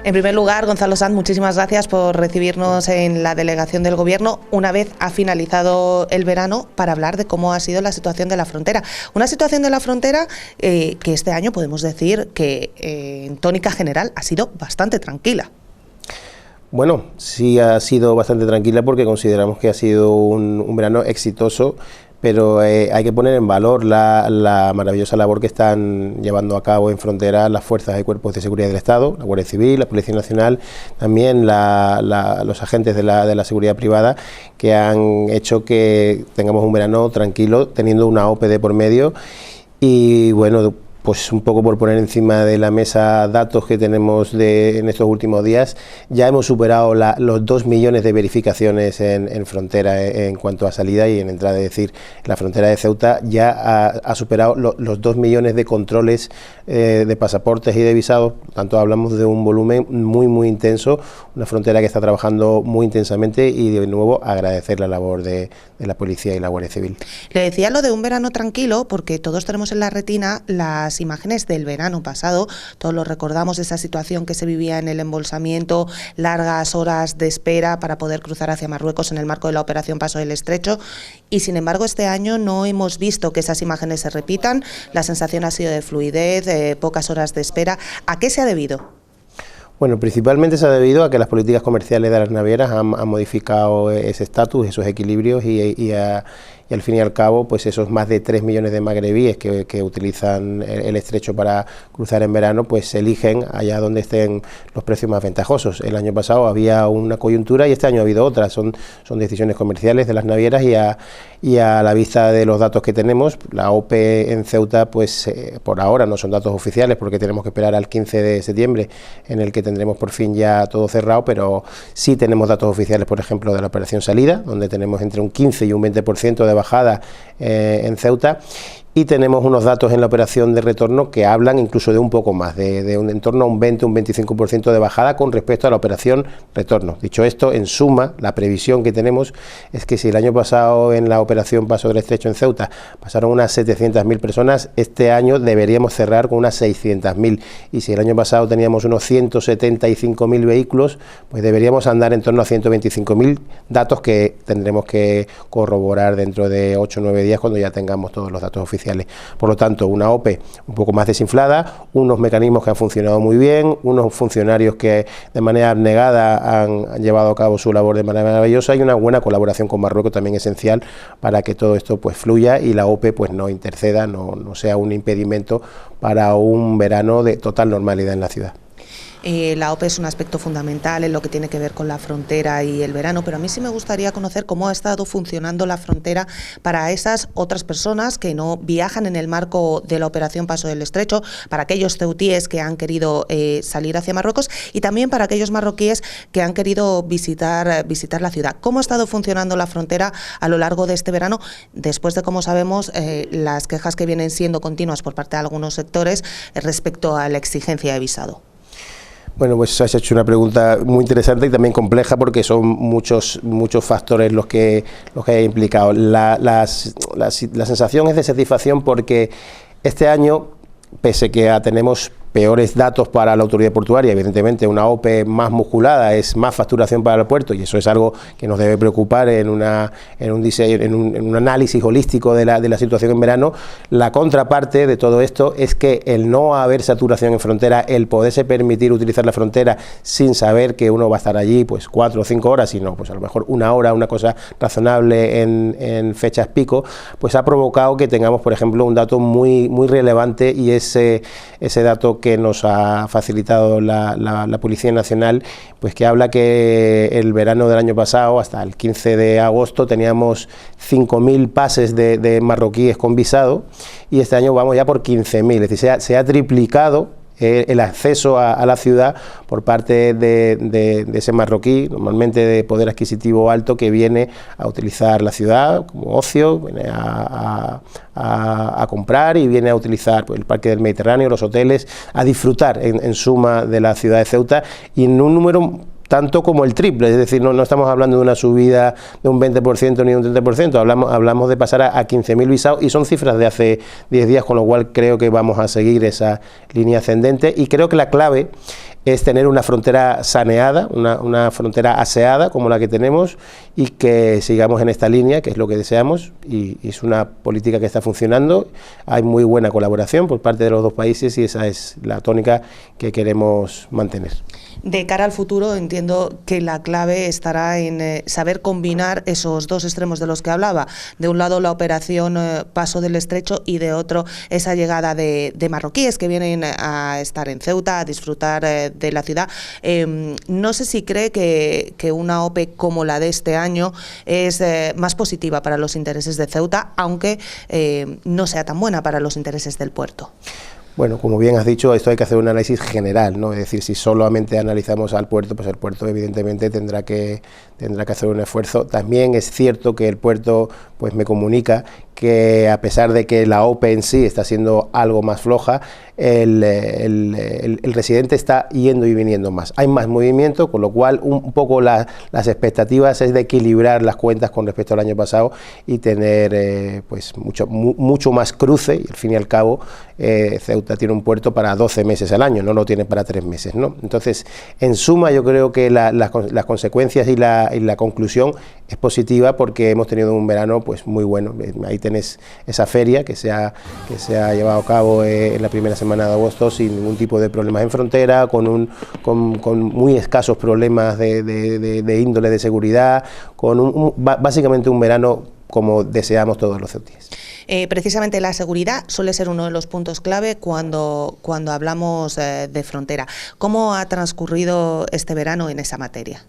En primer lugar, Gonzalo Sanz, muchísimas gracias por recibirnos en la delegación del Gobierno una vez ha finalizado el verano para hablar de cómo ha sido la situación de la frontera. Una situación de la frontera que este año podemos decir que en tónica general ha sido bastante tranquila. Bueno, sí ha sido bastante tranquila porque consideramos que ha sido un verano exitoso, pero hay que poner en valor la maravillosa labor que están llevando a cabo en frontera las fuerzas y cuerpos de seguridad del Estado, la Guardia Civil, la Policía Nacional, también los agentes de la seguridad privada, que han hecho que tengamos un verano tranquilo, teniendo una OPE por medio. Y bueno, pues un poco por poner encima de la mesa datos que tenemos en estos últimos días, ya hemos superado los 2 millones de verificaciones en frontera en cuanto a salida y en entrada, es decir, la frontera de Ceuta ya ha superado los 2 millones de controles de pasaportes y de visados. Por tanto, hablamos de un volumen muy intenso, una frontera que está trabajando muy intensamente, y de nuevo agradecer la labor de la Policía y la Guardia Civil. Le decía lo de un verano tranquilo porque todos tenemos en la retina las imágenes del verano pasado, todos lo recordamos, esa situación que se vivía en el embolsamiento, largas horas de espera para poder cruzar hacia Marruecos en el marco de la operación Paso del Estrecho, y sin embargo este año no hemos visto que esas imágenes se repitan. La sensación ha sido de fluidez, de pocas horas de espera. ¿A qué se ha debido? Bueno, principalmente se ha debido a que las políticas comerciales de las navieras han modificado ese estatus, esos equilibrios, y al fin y al cabo, pues esos más de 3 millones de magrebíes que utilizan el estrecho para cruzar en verano, pues se eligen allá donde estén los precios más ventajosos. El año pasado había una coyuntura y este año ha habido otra. Son decisiones comerciales de las navieras, y a la vista de los datos que tenemos, la OPE en Ceuta, pues por ahora no son datos oficiales porque tenemos que esperar al 15 de septiembre, en el que tendremos por fin ya todo cerrado, pero sí tenemos datos oficiales, por ejemplo, de la operación salida, donde tenemos entre un 15 y un 20% de bajada en Ceuta, y tenemos unos datos en la operación de retorno que hablan incluso de un poco más, de un en torno a un 20 o un 25% de bajada con respecto a la operación retorno. Dicho esto, en suma, la previsión que tenemos es que si el año pasado en la operación Paso del Estrecho en Ceuta pasaron unas 700.000 personas, este año deberíamos cerrar con unas 600.000, y si el año pasado teníamos unos 175.000 vehículos, pues deberíamos andar en torno a 125.000, datos que tendremos que corroborar dentro de 8 o 9 días cuando ya tengamos todos los datos oficiales. Por lo tanto, una OPE un poco más desinflada, unos mecanismos que han funcionado muy bien, unos funcionarios que de manera abnegada han llevado a cabo su labor de manera maravillosa, y una buena colaboración con Marruecos también esencial para que todo esto pues fluya y la OPE pues no interceda, no sea un impedimento para un verano de total normalidad en la ciudad. La OPE es un aspecto fundamental en lo que tiene que ver con la frontera y el verano, pero a mí sí me gustaría conocer cómo ha estado funcionando la frontera para esas otras personas que no viajan en el marco de la operación Paso del Estrecho, para aquellos ceutíes que han querido salir hacia Marruecos, y también para aquellos marroquíes que han querido visitar la ciudad. ¿Cómo ha estado funcionando la frontera a lo largo de este verano, después de, como sabemos, las quejas que vienen siendo continuas por parte de algunos sectores respecto a la exigencia de visado? Bueno, pues has hecho una pregunta muy interesante y también compleja, porque son muchos factores los que hay implicados. La sensación es de satisfacción porque este año, pese que tenemos peores datos para la autoridad portuaria, evidentemente una OPE más musculada es más facturación para el puerto, y eso es algo que nos debe preocupar en un análisis holístico de la situación en verano. La contraparte de todo esto es que el no haber saturación en frontera, el poderse permitir utilizar la frontera sin saber que uno va a estar allí pues 4 o 5 horas, sino pues a lo mejor 1 hora, una cosa razonable en fechas pico, pues ha provocado que tengamos, por ejemplo, un dato muy relevante, y ese dato que nos ha facilitado la Policía Nacional, pues que habla que el verano del año pasado, hasta el 15 de agosto, teníamos 5.000 pases de marroquíes con visado, y este año vamos ya por 15.000, es decir, se ha triplicado el acceso a la ciudad por parte de ese marroquí, normalmente de poder adquisitivo alto, que viene a utilizar la ciudad como ocio, viene a comprar, y viene a utilizar pues el Parque del Mediterráneo, los hoteles, a disfrutar en suma de la ciudad de Ceuta, y en un número tanto como el triple, es decir, no estamos hablando de una subida de un 20% ni de un 30%, hablamos de pasar a 15.000 visados, y son cifras de hace 10 días, con lo cual creo que vamos a seguir esa línea ascendente, y creo que la clave es tener una frontera saneada, una frontera aseada como la que tenemos, y que sigamos en esta línea, que es lo que deseamos, y es una política que está funcionando. Hay muy buena colaboración por parte de los dos países y esa es la tónica que queremos mantener. De cara al futuro, entiendo que la clave estará en saber combinar esos dos extremos de los que hablaba. De un lado, la operación Paso del Estrecho, y de otro, esa llegada de marroquíes que vienen a estar en Ceuta, a disfrutar de la ciudad. No sé si cree que una OPE como la de este año es más positiva para los intereses de Ceuta, aunque no sea tan buena para los intereses del puerto. Bueno, como bien has dicho, esto hay que hacer un análisis general, ¿no? Es decir, si solamente analizamos al puerto, pues el puerto evidentemente tendrá que hacer un esfuerzo. También es cierto que el puerto pues me comunica que, a pesar de que la OPE en sí está siendo algo más floja, el residente está yendo y viniendo más. Hay más movimiento, con lo cual un poco las expectativas es de equilibrar las cuentas con respecto al año pasado y tener pues mucho más cruce, y al fin y al cabo Ceuta tiene un puerto para 12 meses al año, no lo tiene para 3 meses, ¿no? Entonces, en suma, yo creo que las consecuencias y la conclusión es positiva, porque hemos tenido un verano pues muy bueno. Ahí tenés esa feria que se ha llevado a cabo en la primera semana de agosto sin ningún tipo de problemas en frontera, con muy escasos problemas de índole de seguridad, básicamente un verano como deseamos todos los ceutíes. Precisamente la seguridad suele ser uno de los puntos clave cuando hablamos de frontera. ¿Cómo ha transcurrido este verano en esa materia?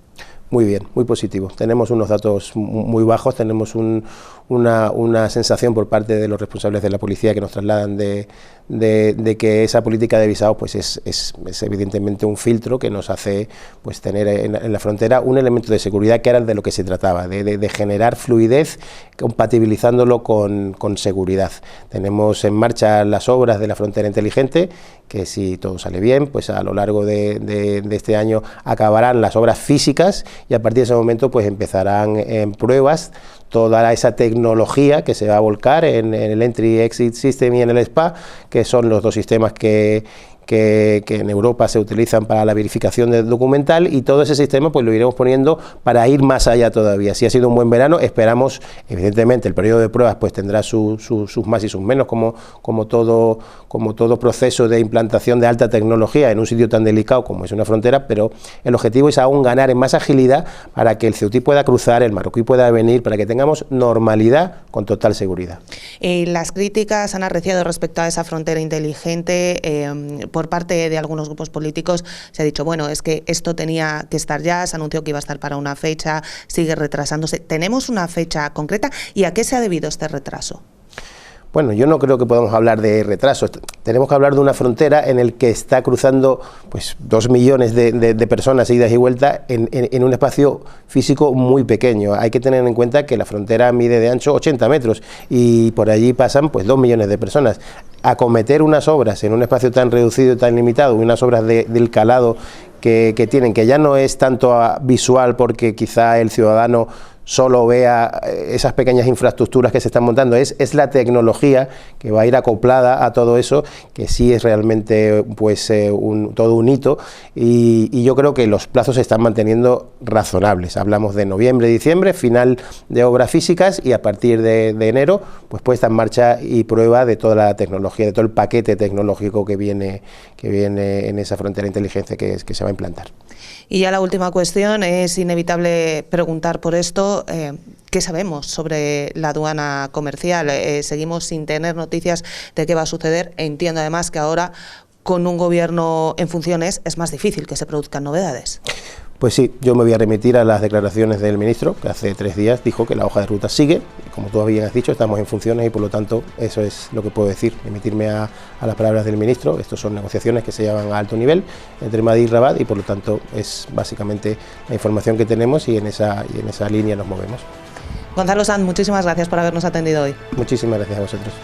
Muy bien, muy positivo. Tenemos unos datos muy bajos, tenemos una sensación por parte de los responsables de la policía que nos trasladan de que esa política de visados pues es evidentemente un filtro que nos hace pues tener en la frontera un elemento de seguridad, que era de lo que se trataba, de generar fluidez compatibilizándolo con seguridad. Tenemos en marcha las obras de la frontera inteligente, que si todo sale bien, pues a lo largo de este año acabarán las obras físicas, y a partir de ese momento pues empezarán en pruebas toda esa tecnología que se va a volcar en el Entry Exit System y en el SPA, que son los dos sistemas que en Europa se utilizan para la verificación documental, y todo ese sistema pues lo iremos poniendo para ir más allá todavía. Si ha sido un buen verano, esperamos, evidentemente el periodo de pruebas pues tendrá sus más y sus menos, como todo proceso de implantación de alta tecnología en un sitio tan delicado como es una frontera, pero el objetivo es aún ganar en más agilidad para que el ceutí pueda cruzar, el marroquí pueda venir, para que tengamos normalidad con total seguridad. Las críticas han arreciado respecto a esa frontera inteligente. Por parte de algunos grupos políticos se ha dicho, bueno, es que esto tenía que estar ya, se anunció que iba a estar para una fecha, sigue retrasándose. ¿Tenemos una fecha concreta y a qué se ha debido este retraso? Bueno, yo no creo que podamos hablar de retrasos. Tenemos que hablar de una frontera en el que está cruzando pues 2 millones de personas idas y vueltas en un espacio físico muy pequeño. Hay que tener en cuenta que la frontera mide de ancho 80 metros y por allí pasan pues 2 millones de personas. Acometer unas obras en un espacio tan reducido y tan limitado, unas obras del calado que tienen, que ya no es tanto visual, porque quizá el ciudadano solo vea esas pequeñas infraestructuras que se están montando, es la tecnología que va a ir acoplada a todo eso, que sí es realmente pues todo un hito, y yo creo que los plazos se están manteniendo razonables. Hablamos de noviembre, diciembre, final de obras físicas, y a partir de enero pues puesta en marcha y prueba de toda la tecnología, de todo el paquete tecnológico que viene en esa frontera inteligente que se va a implantar. Y ya la última cuestión, es inevitable preguntar por esto, ¿qué sabemos sobre la aduana comercial? Seguimos sin tener noticias de qué va a suceder. Entiendo además que ahora, con un gobierno en funciones, es más difícil que se produzcan novedades. Pues sí, yo me voy a remitir a las declaraciones del ministro, que hace 3 días dijo que la hoja de ruta sigue. Como tú bien has dicho, estamos en funciones y por lo tanto eso es lo que puedo decir, remitirme a las palabras del ministro. Estos son negociaciones que se llevan a alto nivel entre Madrid y Rabat, y por lo tanto es básicamente la información que tenemos, y en esa línea nos movemos. Gonzalo Sanz, muchísimas gracias por habernos atendido hoy. Muchísimas gracias a vosotros.